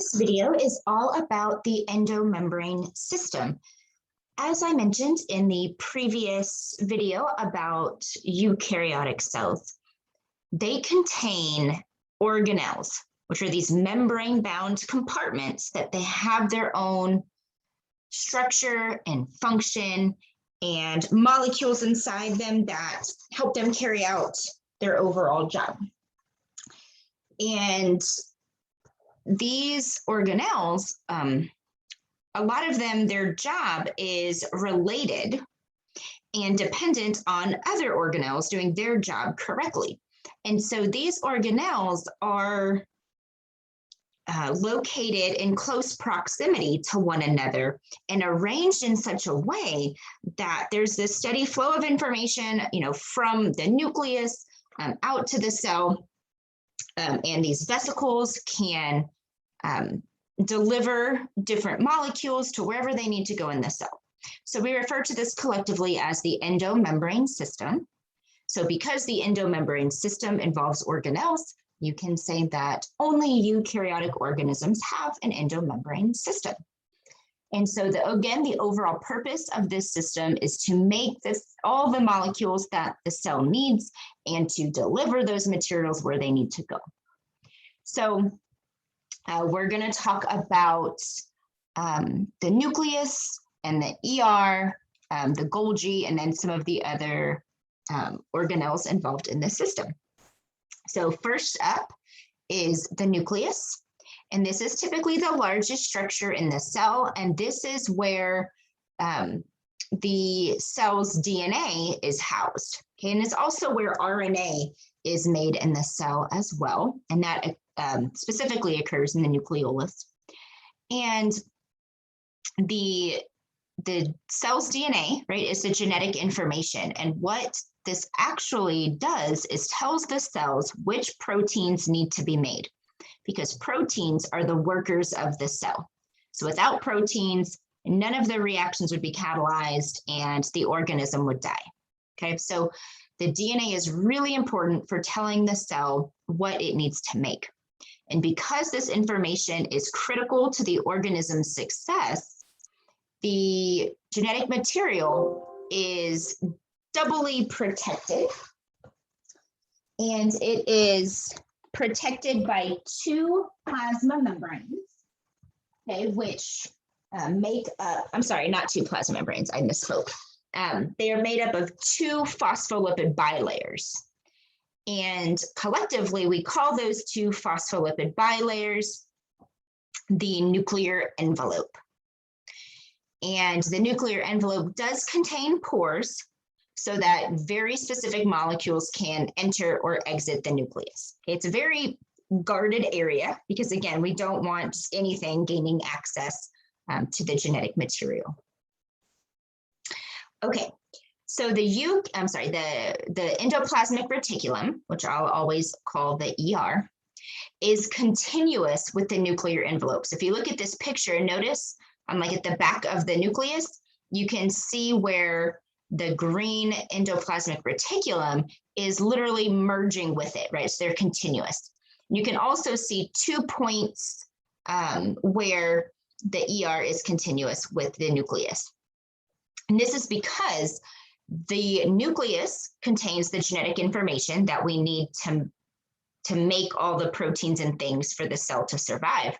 This video is all about the endomembrane system. As I mentioned in the previous video about eukaryotic cells, they contain organelles, which are these membrane-bound compartments that they have their own structure and function and molecules inside them that help them carry out their overall job. And these organelles, a lot of them, their job is related and dependent on other organelles doing their job correctly. And so these organelles are located in close proximity to one another and arranged in such a way that there's this steady flow of information, from the nucleus out to the cell. And these vesicles can deliver different molecules to wherever they need to go in the cell. So we refer to this collectively as the endomembrane system. So because the endomembrane system involves organelles, you can say that only eukaryotic organisms have an endomembrane system. And so again, the overall purpose of this system is to make all the molecules that the cell needs and to deliver those materials where they need to go. So we're going to talk about the nucleus and the ER, the Golgi, and then some of the other organelles involved in the system. So first up is the nucleus. And this is typically the largest structure in the cell. And this is where the cell's DNA is housed. Okay, and it's also where RNA is made in the cell as well. And that specifically occurs in the nucleolus. And the cell's DNA, right, is the genetic information. And what this actually does is tells the cells which proteins need to be made, because proteins are the workers of the cell. So without proteins, none of the reactions would be catalyzed and the organism would die. Okay, so the DNA is really important for telling the cell what it needs to make. And because this information is critical to the organism's success, the genetic material is doubly protected. And it is protected by two plasma membranes, okay, which make up, I'm sorry, not two plasma membranes, I misspoke. They are made up of two phospholipid bilayers. And collectively, we call those two phospholipid bilayers the nuclear envelope. And the nuclear envelope does contain pores so that very specific molecules can enter or exit the nucleus. It's a very guarded area because, again, we don't want anything gaining access to the genetic material. Okay, so the endoplasmic reticulum, which I'll always call the ER, is continuous with the nuclear envelope. So if you look at this picture, notice like at the back of the nucleus, you can see where the green endoplasmic reticulum is literally merging with it, right? So they're continuous. You can also see 2 points where the ER is continuous with the nucleus. And this is because the nucleus contains the genetic information that we need to make all the proteins and things for the cell to survive.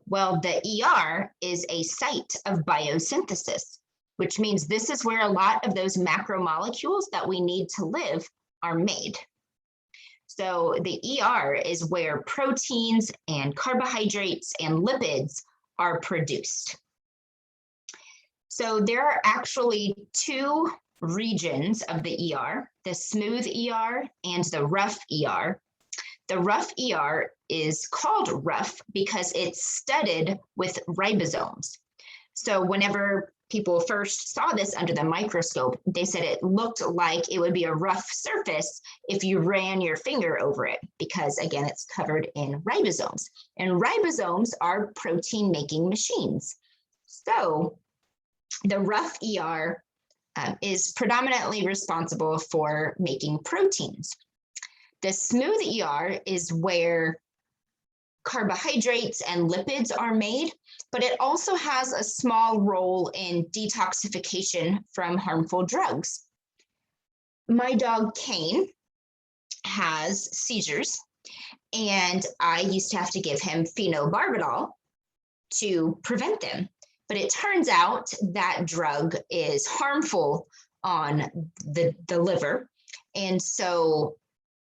Well, the ER is a site of biosynthesis, which means this is where a lot of those macromolecules that we need to live are made. So the ER is where proteins and carbohydrates and lipids are produced. So there are actually two regions of the ER, the smooth ER and the rough ER. The rough ER is called rough because it's studded with ribosomes. So whenever people first saw this under the microscope, they said it looked like it would be a rough surface if you ran your finger over it, because again, it's covered in ribosomes. And ribosomes are protein-making machines. So the rough ER is predominantly responsible for making proteins. The smooth ER is where carbohydrates and lipids are made, but it also has a small role in detoxification from harmful drugs. My dog Kane has seizures, and I used to have to give him phenobarbital to prevent them. But it turns out that drug is harmful on the liver. And so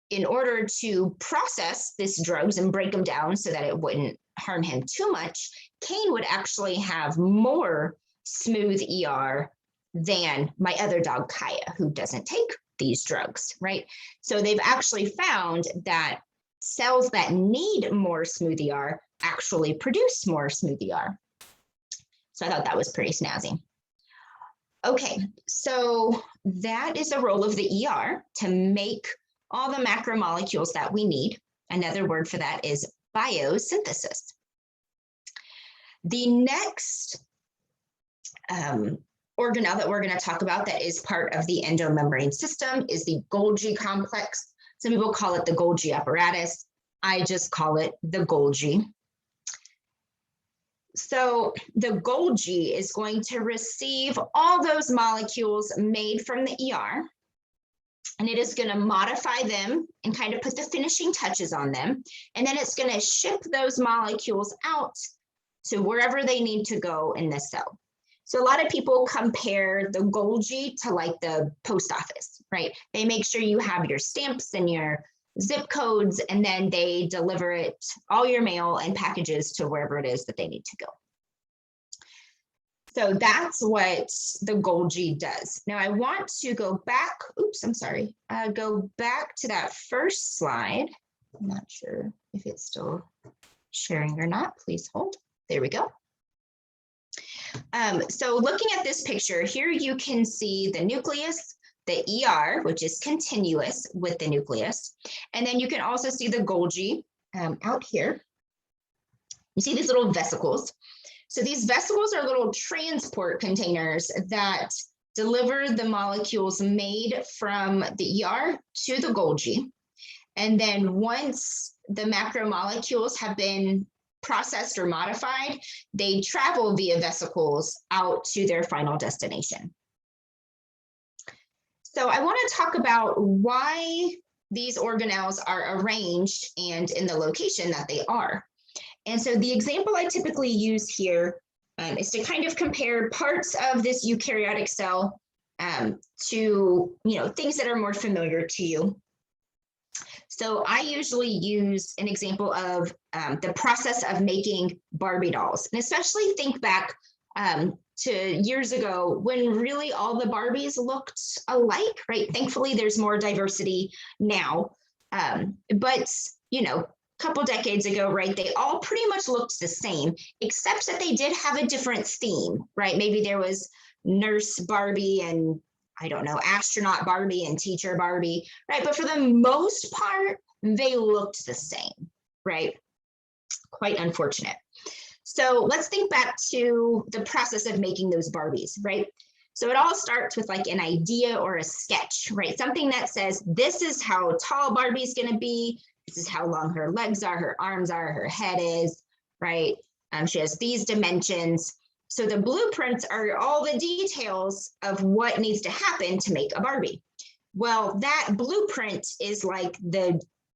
in order to process these drugs and break them down so that it wouldn't harm him too much, Kane would actually have more smooth ER than my other dog, Kaya, who doesn't take these drugs, right? So they've actually found that cells that need more smooth ER actually produce more smooth ER. So I thought that was pretty snazzy. Okay, so that is the role of the ER, to make all the macromolecules that we need. Another word for that is biosynthesis. The next organelle that we're going to talk about that is part of the endomembrane system is the Golgi complex. Some people call it the Golgi apparatus. I just call it the Golgi. So the Golgi is going to receive all those molecules made from the ER, and it is going to modify them and kind of put the finishing touches on them. And then it's going to ship those molecules out to wherever they need to go in the cell. So a lot of people compare the Golgi to like the post office, right? They make sure you have your stamps and your zip codes, and then they deliver it, all your mail and packages, to wherever it is that they need to go. So that's what the Golgi does. Now I want to go back, go back to that first slide. I'm not sure if it's still sharing or not. Please hold. There we go. So looking at this picture here, you can see the nucleus, the ER, which is continuous with the nucleus. And then you can also see the Golgi out here. You see these little vesicles. So these vesicles are little transport containers that deliver the molecules made from the ER to the Golgi. And then once the macromolecules have been processed or modified, they travel via vesicles out to their final destination. So I want to talk about why these organelles are arranged and in the location that they are. And so the example I typically use here is to kind of compare parts of this eukaryotic cell to things that are more familiar to you. So I usually use an example of the process of making Barbie dolls, and especially think back to years ago when really all the Barbies looked alike, right? Thankfully, there's more diversity now, but a couple decades ago, right, they all pretty much looked the same, except that they did have a different theme, right? Maybe there was Nurse Barbie and I don't know, astronaut Barbie and teacher Barbie, right? But for the most part, they looked the same, right? Quite unfortunate. So let's think back to the process of making those Barbies, right? So it all starts with like an idea or a sketch, right? Something that says, this is how tall Barbie's gonna be. This is how long her legs are, her arms are, her head is, right? She has these dimensions. So the blueprints are all the details of what needs to happen to make a Barbie. Well, that blueprint is like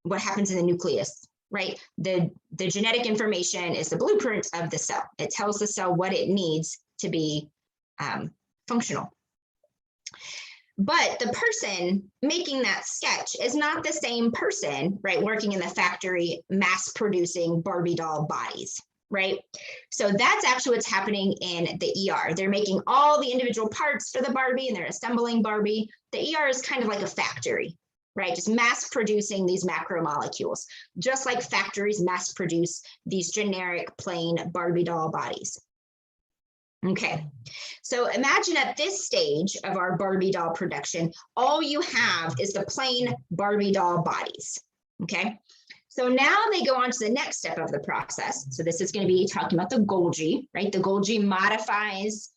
what happens in the nucleus, right? The genetic information is the blueprint of the cell. It tells the cell what it needs to be functional. But the person making that sketch is not the same person, right, working in the factory, mass producing Barbie doll bodies, right? So that's actually what's happening in the ER. They're making all the individual parts for the Barbie and they're assembling Barbie. The ER is kind of like a factory, right? Just mass producing these macromolecules, just like factories mass produce these generic plain Barbie doll bodies. Okay, so imagine at this stage of our Barbie doll production, all you have is the plain Barbie doll bodies, okay? So now they go on to the next step of the process. So this is going to be talking about the Golgi, right? The Golgi modifies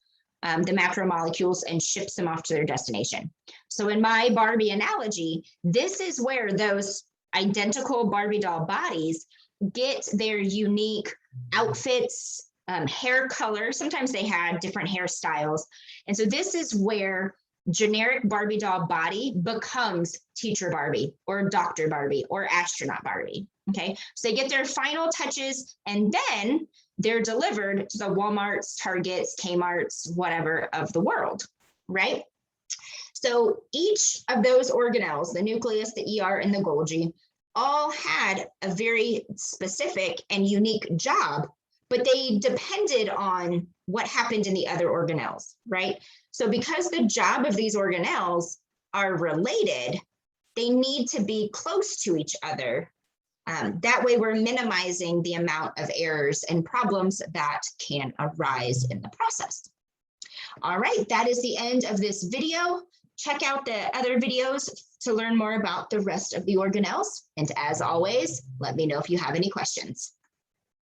the macromolecules and ships them off to their destination. So in my Barbie analogy, this is where those identical Barbie doll bodies get their unique outfits, hair color. Sometimes they had different hairstyles. And so this is where generic Barbie doll body becomes Teacher Barbie or Dr. Barbie or Astronaut Barbie. Okay, so they get their final touches and then they're delivered to the Walmarts, Targets, Kmarts, whatever of the world, right? So each of those organelles, the nucleus, the ER, and the Golgi, all had a very specific and unique job, but they depended on what happened in the other organelles, right? So because the job of these organelles are related, they need to be close to each other. That way we're minimizing the amount of errors and problems that can arise in the process. All right, that is the end of this video. Check out the other videos to learn more about the rest of the organelles. And as always, let me know if you have any questions.